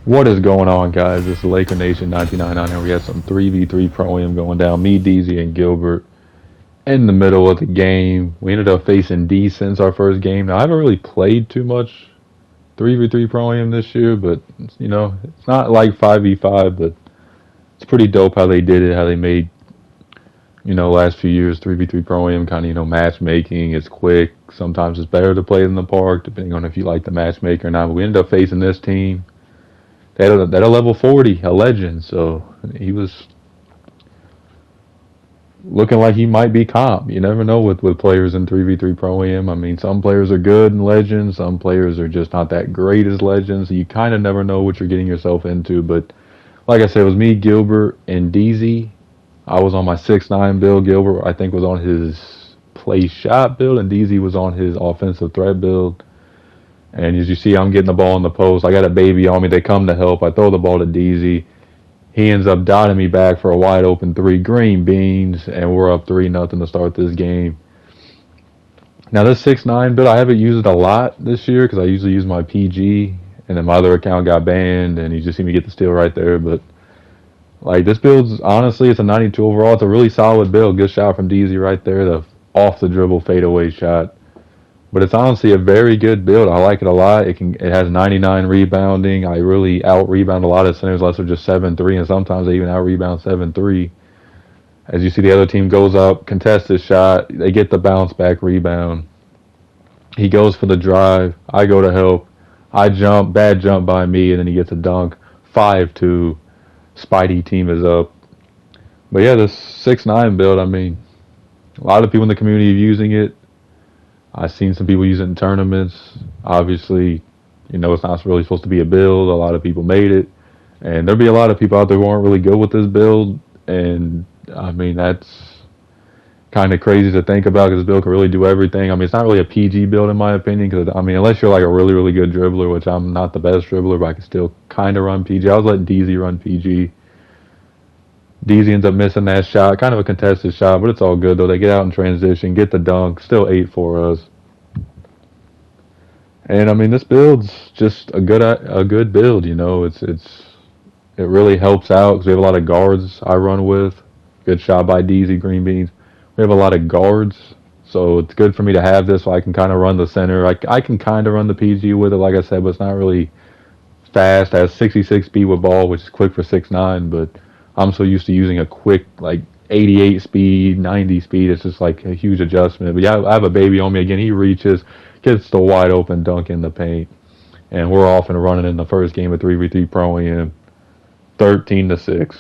What is going on, guys? This is Laker Nation 99 on here. We had some 3v3 Pro-Am going down. Me, DZ, and Gilbert in the middle of the game. We ended up facing D Sense our first game. Now, I haven't really played too much 3v3 Pro-Am this year, but, it's not like 5v5, but it's pretty dope how they did it, how they made, last few years 3v3 Pro-Am kind of, matchmaking. It's quick. Sometimes it's better to play it in the park, depending on if you like the matchmaker or not. But we ended up facing this team. They had a level 40, a legend, so he was looking like he might be comp. You never know with players in 3v3 Pro-Am. I mean, some players are good in Legends, some players are just not that great as Legends. You kind of never know what you're getting yourself into. But like I said, it was me, Gilbert, and DZ. I was on my 6'9 build. Gilbert, I think, was on his play shot build, and DZ was on his offensive threat build. And as you see, I'm getting the ball in the post. I got a baby on me. They come to help. I throw the ball to DZ. He ends up dotting me back for a wide open three. Green beans, and we're up 3-0 to start this game. Now this 6'9 build, I haven't used it a lot this year because I usually use my PG, and then my other account got banned, and you just see me get the steal right there. But like this build's honestly, it's a 92 overall. It's a really solid build. Good shot from DZ right there. The off the dribble fadeaway shot. But it's honestly a very good build. I like it a lot. It has 99 rebounding. I really out rebound a lot of centers unless they're just 7-3, and sometimes they even out rebound 7-3. As you see, the other team goes up, contests his shot. They get the bounce back rebound. He goes for the drive. I go to help. I jump, bad jump by me, and then he gets a dunk. 5-2. Spidey team is up. But yeah, this 6'9 build, I mean, a lot of people in the community are using it. I've seen some people use it in tournaments. Obviously, it's not really supposed to be a build. A lot of people made it. And there'll be a lot of people out there who aren't really good with this build. And, I mean, that's kind of crazy to think about because this build can really do everything. I mean, it's not really a PG build in my opinion because, I mean, unless you're like a really, really good dribbler, which I'm not the best dribbler, but I can still kind of run PG. I was letting DZ run PG. DZ ends up missing that shot, kind of a contested shot, but it's all good though. They get out in transition, get the dunk, still 8 for us. And I mean, this build's just a good build. It really helps out because we have a lot of guards I run with. Good shot by DZ Green Beans. We have a lot of guards, so it's good for me to have this so I can kind of run the center. I can kind of run the PG with it, like I said, but it's not really fast. It has 66 speed with ball, which is quick for 6'9", but I'm so used to using a quick, like, 88 speed, 90 speed. It's just like a huge adjustment. But yeah, I have a baby on me again. He reaches, gets the wide open dunk in the paint. And we're off and running in the first game of 3v3 Pro-Am, 13-6.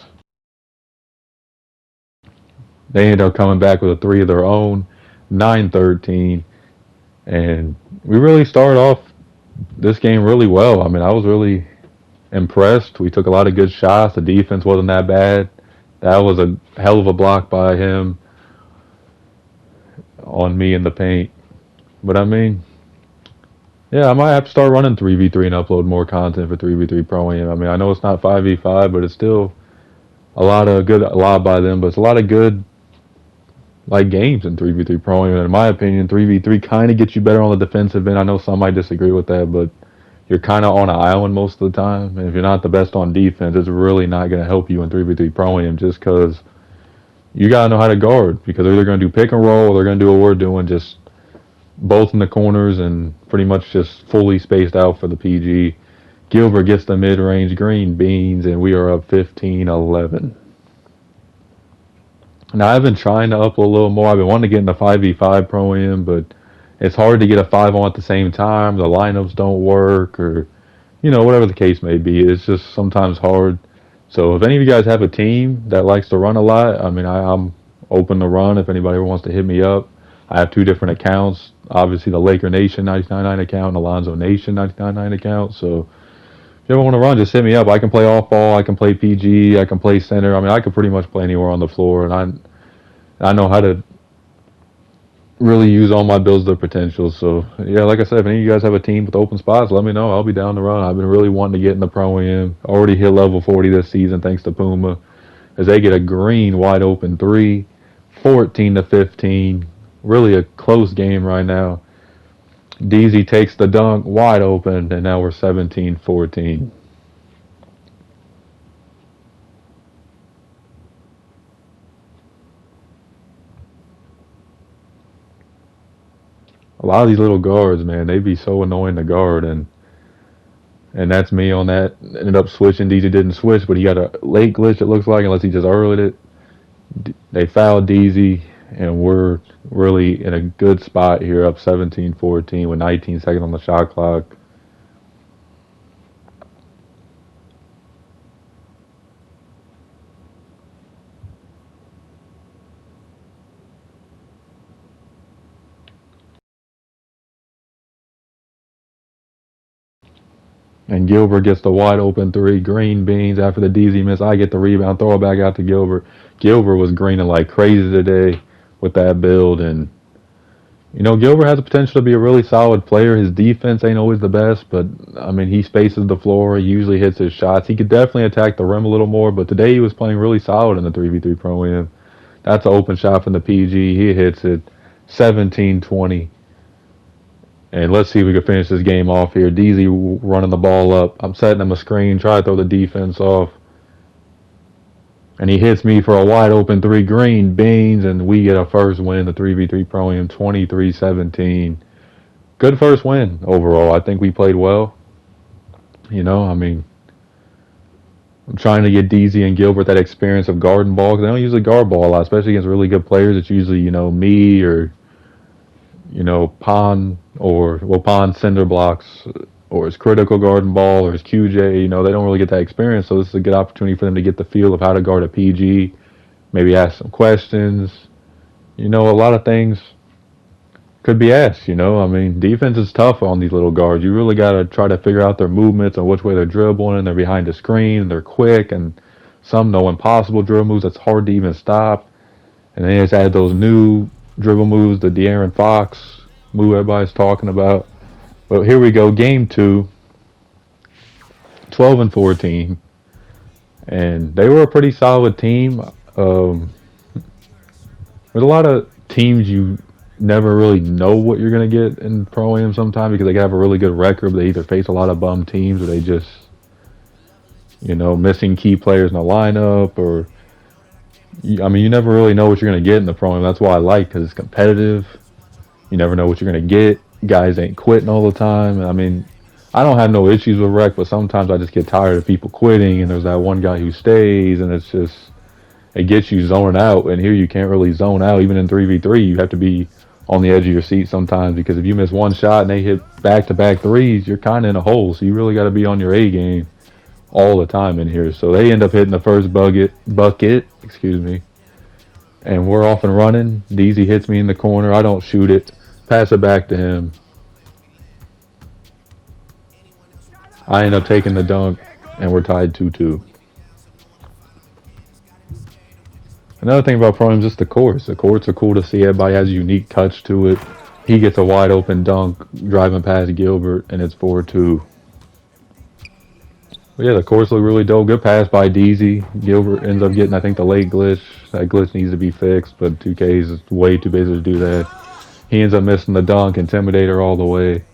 They end up coming back with a 3 of their own, 9-13. And we really started off this game really well. I mean, I was really impressed. We took a lot of good shots. The defense wasn't that bad. That was a hell of a block by him on me in the paint. But I mean, yeah, I might have to start running 3v3 and upload more content for 3v3 Pro-Am. I mean, I know it's not 5v5, but it's still a lot by them, but it's a lot of good like games in 3v3 Pro-Am. And in my opinion, 3v3 kind of gets you better on the defensive end. I know some might disagree with that, but you're kind of on an island most of the time. And if you're not the best on defense, it's really not going to help you in 3v3 Pro-Am just because you got to know how to guard because they're either going to do pick and roll or they're going to do what we're doing, just both in the corners and pretty much just fully spaced out for the PG. Gilbert gets the mid-range green beans, and we are up 15-11. Now, I've been trying to upload a little more. I've been wanting to get into 5v5 Pro-Am, but it's hard to get a 5 on at the same time. The lineups don't work or, whatever the case may be. It's just sometimes hard. So if any of you guys have a team that likes to run a lot, I mean, I'm open to run if anybody ever wants to hit me up. I have 2 different accounts. Obviously, the Laker Nation 99.9 account and Alonzo Nation 99.9 account. So if you ever want to run, just hit me up. I can play off ball. I can play PG. I can play center. I mean, I can pretty much play anywhere on the floor. And I know how to really use all my builds to their potential. So, yeah, like I said, if any of you guys have a team with open spots, let me know. I'll be down to run. I've been really wanting to get in the Pro-Am. Already hit level 40 this season thanks to Puma. As they get a green wide open 3, 14-15. Really a close game right now. DZ takes the dunk wide open, and now we're 17-14. a lot of these little guards, man, they be so annoying to guard, and that's me on that. Ended up switching. DZ didn't switch, but he got a late glitch. It looks like, unless he just earled it. They fouled DZ, and we're really in a good spot here, up 17-14 with 19 seconds on the shot clock. And Gilbert gets the wide open three. Green beans after the DZ miss. I get the rebound, throw it back out to Gilbert. Gilbert was greening like crazy today with that build. And, Gilbert has the potential to be a really solid player. His defense ain't always the best, but, I mean, he spaces the floor. He usually hits his shots. He could definitely attack the rim a little more, but today he was playing really solid in the 3v3 Pro-Am. That's an open shot from the PG. He hits it 17-20. And let's see if we can finish this game off here. DZ running the ball up. I'm setting him a screen, try to throw the defense off. And he hits me for a wide open three. Green beans, and we get a first win in the 3v3 Pro-Am, 23-17. Good first win overall. I think we played well. I mean, I'm trying to get DZ and Gilbert that experience of guarding ball, because they don't usually guard ball a lot, especially against really good players. It's usually, me or Pond cinder blocks, or his critical guarding ball, or his QJ. They don't really get that experience, so this is a good opportunity for them to get the feel of how to guard a PG, maybe ask some questions. A lot of things could be asked. I mean, defense is tough on these little guards. You really got to try to figure out their movements and which way they're dribbling, and they're behind the screen, and they're quick, and some know impossible dribble moves that's hard to even stop. And they just add those new dribble moves, the De'Aaron Fox move everybody's talking about. But here we go, game 2, 12-14, and they were a pretty solid team. There's a lot of teams you never really know what you're going to get in Pro-Am sometimes, because they have a really good record, but they either face a lot of bum teams, or they just, missing key players in the lineup, or you never really know what you're going to get in the Pro-Am. That's why I like, because it's competitive. You never know what you're going to get. Guys ain't quitting all the time. I mean, I don't have no issues with rec, but sometimes I just get tired of people quitting, and there's that one guy who stays, and it gets you zoning out. And here you can't really zone out. Even in 3v3, you have to be on the edge of your seat sometimes, because if you miss one shot and they hit back-to-back threes, you're kind of in a hole. So you really got to be on your A game all the time in here. So they end up hitting the first bucket, and we're off and running. DZ hits me in the corner. I don't shoot it. Pass it back to him. I end up taking the dunk, and we're tied 2-2. Another thing about Pro-Am is just the courts. The courts are cool to see. Everybody has a unique touch to it. He gets a wide open dunk, driving past Gilbert, and it's 4-2. But yeah, the courts look really dope. Good pass by DZ. Gilbert ends up getting, I think, the late glitch. That glitch needs to be fixed, but 2K is way too busy to do that. He ends up missing the dunk, Intimidator all the way.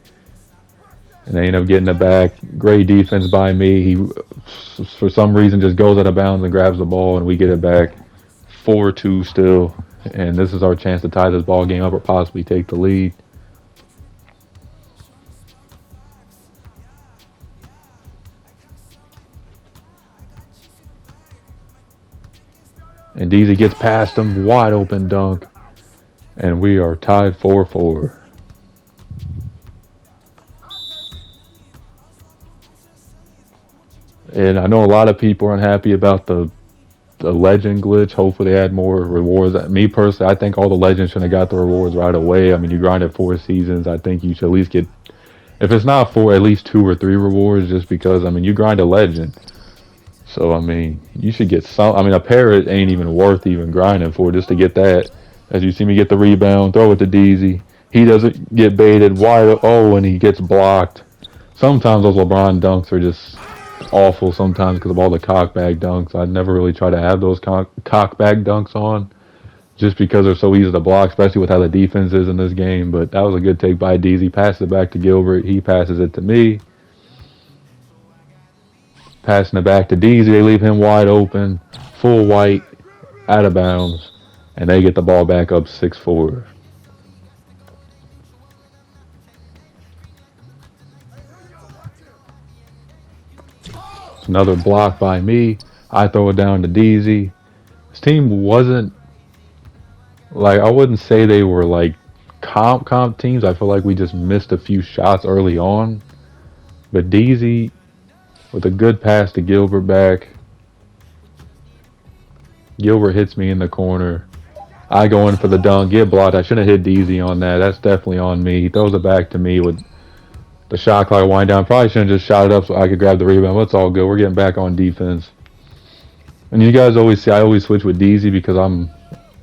And they end up getting it back. Great defense by me. He, for some reason, just goes out of bounds and grabs the ball, and we get it back. 4-2 still. And this is our chance to tie this ball game up or possibly take the lead. And DZ gets past him, wide open dunk. And we are tied 4-4. And I know a lot of people are unhappy about the legend glitch. Hopefully they add more rewards. Me personally, I think all the legends should have got the rewards right away. I mean, you grinded 4 seasons. I think you should at least get, if it's not 4, at least 2 or 3 rewards, just because, I mean, you grind a legend. So, I mean, you should get some. I mean, a parrot ain't even worth even grinding for, just to get that. As you see me get the rebound, throw it to DZ. He doesn't get baited wide. Oh, and he gets blocked. Sometimes those LeBron dunks are just awful sometimes because of all the cockbag dunks. I'd never really try to have those cockbag dunks on, just because they're so easy to block, especially with how the defense is in this game. But that was a good take by DZ. Passes it back to Gilbert. He passes it to me. Passing it back to DZ. They leave him wide open. Full white. Out of bounds. And they get the ball back up 6-4. It's another block by me. I throw it down to DZ. This team wasn't like, I wouldn't say they were like comp teams. I feel like we just missed a few shots early on. But DZ with a good pass to Gilbert back. Gilbert hits me in the corner. I go in for the dunk, get blocked. I shouldn't have hit DZ on that. That's definitely on me. He throws it back to me with the shot clock wind down. Probably shouldn't have just shot it up so I could grab the rebound. But it's all good. We're getting back on defense. And you guys always see I always switch with DZ because I'm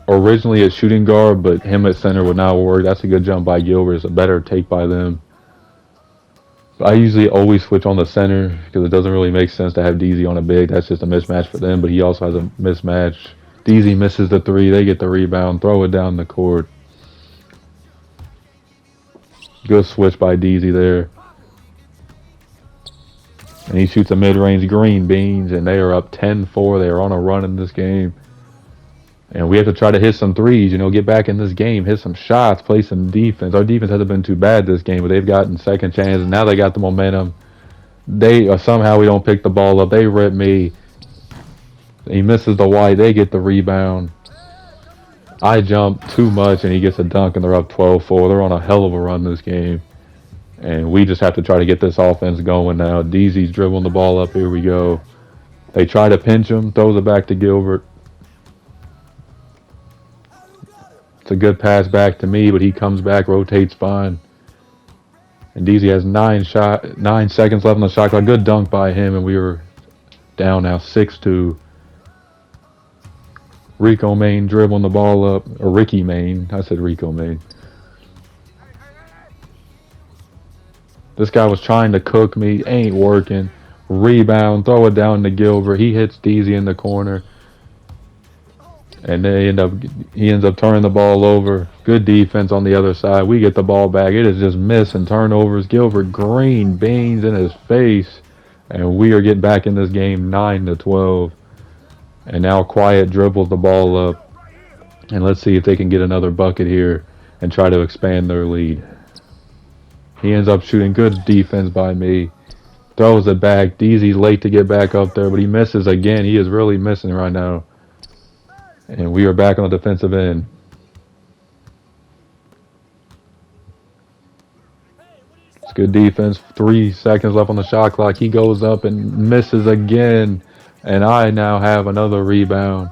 originally a shooting guard, but him at center would not work. That's a good jump by Gilbert. It's a better take by them. I usually always switch on the center because it doesn't really make sense to have DZ on a big. That's just a mismatch for them, but he also has a mismatch. DZ misses the three. They get the rebound. Throw it down the court. Good switch by DZ there. And he shoots a mid-range green beans, and they are up 10-4. They are on a run in this game. And we have to try to hit some threes, get back in this game, hit some shots, play some defense. Our defense hasn't been too bad this game, but they've gotten second chances. Now they got the momentum. They somehow we don't pick the ball up. They rip me. He misses the white. They get the rebound. I jump too much, and he gets a dunk, and they're up 12-4. They're on a hell of a run this game. And we just have to try to get this offense going now. DZ's dribbling the ball up. Here we go. They try to pinch him. Throws it back to Gilbert. It's a good pass back to me, but he comes back, rotates fine. And DZ has 9 seconds left on the shot clock. Good dunk by him, and we were down now 6-2. Rico Main dribbling the ball up. Or Ricky Main. I said Rico Main. This guy was trying to cook me. Ain't working. Rebound. Throw it down to Gilbert. He hits DZ in the corner. And he ends up turning the ball over. Good defense on the other side. We get the ball back. It is just miss and turnovers. Gilbert green beans in his face. And we are getting back in this game 9-12. And now Quiet dribbles the ball up. And let's see if they can get another bucket here and try to expand their lead. He ends up shooting. Good defense by me. Throws it back. DZ's late to get back up there, but he misses again. He is really missing right now. And we are back on the defensive end. It's good defense. 3 seconds left on the shot clock. He goes up and misses again. And I now have another rebound.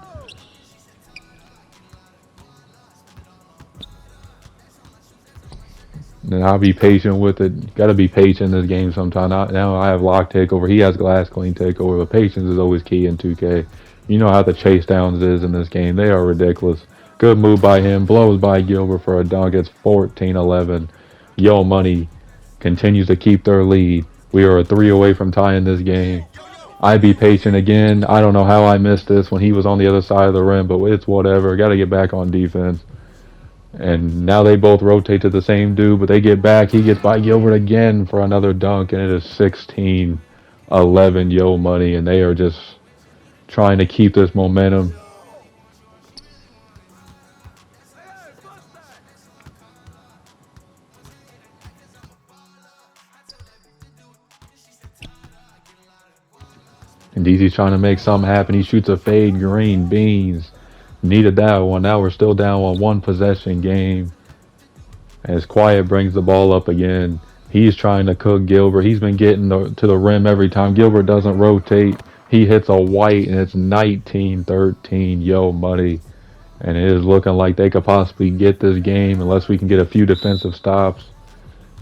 And I'll be patient with it. Got to be patient in this game sometime. Now I have lock takeover. He has glass clean takeover. But patience is always key in 2K. You know how the chase downs is in this game. They are ridiculous. Good move by him. Blows by Gilbert for a dunk. It's 14-11. YoMoney continues to keep their lead. We are a 3 away from tying this game. I be patient again. I don't know how I missed this when he was on the other side of the rim, but it's whatever. Got to get back on defense. And now they both rotate to the same dude, but they get back. He gets by Gilbert again for another dunk, and it is 16-11 YoMoney, and they are just trying to keep this momentum. And DZ's trying to make something happen. He shoots a fade green beans. Needed that one. Now we're still down on 1 possession game. As Quiet brings the ball up again. He's trying to cook Gilbert. He's been getting to the rim every time. Gilbert doesn't rotate. He hits a white, and it's 19-13 YoMoney. And it is looking like they could possibly get this game unless we can get a few defensive stops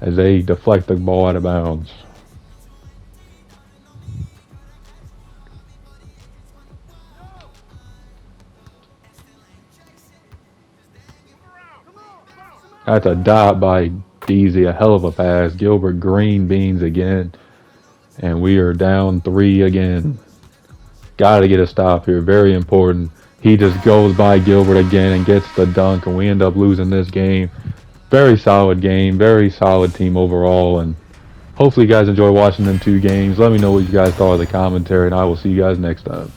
as they deflect the ball out of bounds. That's a dot by DZ. A hell of a pass. Gilbert green beans again. And we are down 3 again. Got to get a stop here. Very important. He just goes by Gilbert again and gets the dunk. And we end up losing this game. Very solid game. Very solid team overall. And hopefully you guys enjoy watching them 2 games. Let me know what you guys thought of the commentary. And I will see you guys next time.